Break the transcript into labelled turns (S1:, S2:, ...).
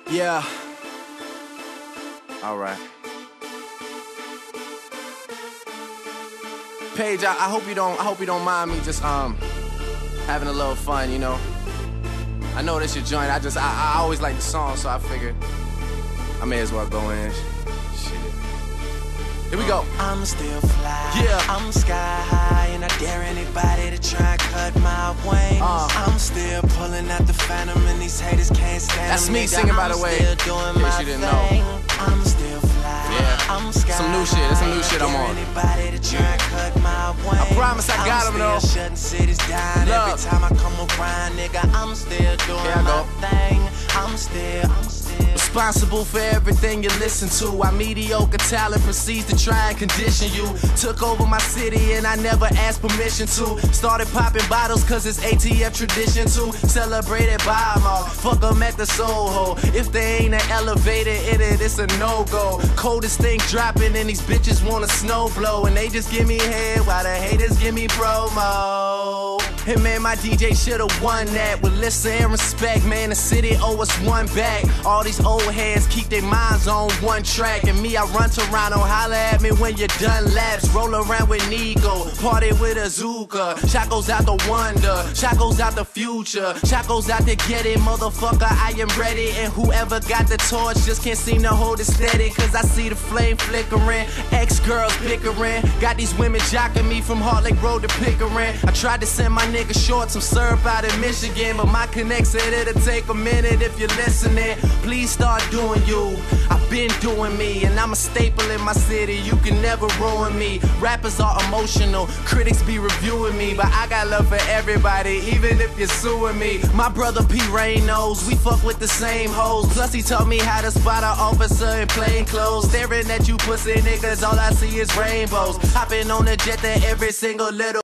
S1: Yeah. All right. Paige, I hope you don't mind me just having a little fun, you know. I know this your joint. I always like the song, so I figured I may as well go in. Shit. Here we go.
S2: I'm still fly.
S1: Yeah.
S2: I'm sky high, and I dare anybody to try and cut my wings. I'm still pulling out the phantom, and these haters can't stand
S1: That's
S2: them,
S1: me
S2: nigga.
S1: singing, by the way.
S2: I'm still doing my
S1: you didn't
S2: thing.
S1: know.
S2: I'm still fly.
S1: Yeah.
S2: I'm sky
S1: Some new shit. That's some new shit I'm
S2: high. I
S1: on.
S2: dare anybody to try and cut my wings.
S1: I promise I got 'em, though.
S2: I'm still shutting cities down.
S1: Love.
S2: Every time I come around, nigga, I'm still doing my thing. I'm still
S1: responsible for everything you listen to. Our mediocre talent proceeds to try and condition you. Took over my city and I never asked permission to. Started popping bottles cause it's ATF tradition to. Celebrated by them all, fuck them at the Soho. If they ain't an elevator in it, it's a no-go. Coldest thing dropping and these bitches wanna snow blow. And they just give me head while the haters give me promo. Hey man, my DJ should've won that. With listen and respect, man, the city owe us one back. All these old heads keep their minds on one track. And me, I run Toronto, holla at me when you're done laps. Roll around with Nico, party with Azuka. Shot goes out the wonder, shot goes out the future. Shot goes out to get it, motherfucker, I am ready. And whoever got the torch just can't seem to hold it steady. Cause I see the flame flickering, ex-girls bickering. Got these women jocking me from Heart Lake Road to Pickering. I tried to send my nigga short some syrup out in Michigan, but my connect said it'll take a minute if you're listening. Please start doing you. I've been doing me, and I'm a staple in my city. You can never ruin me. Rappers are emotional, critics be reviewing me, but I got love for everybody, even if you're suing me. My brother P. Rain knows we fuck with the same hoes. Plus he taught me how to spot an officer in plain clothes. Staring at you pussy niggas, all I see is rainbows. Hopping on the jet to every single little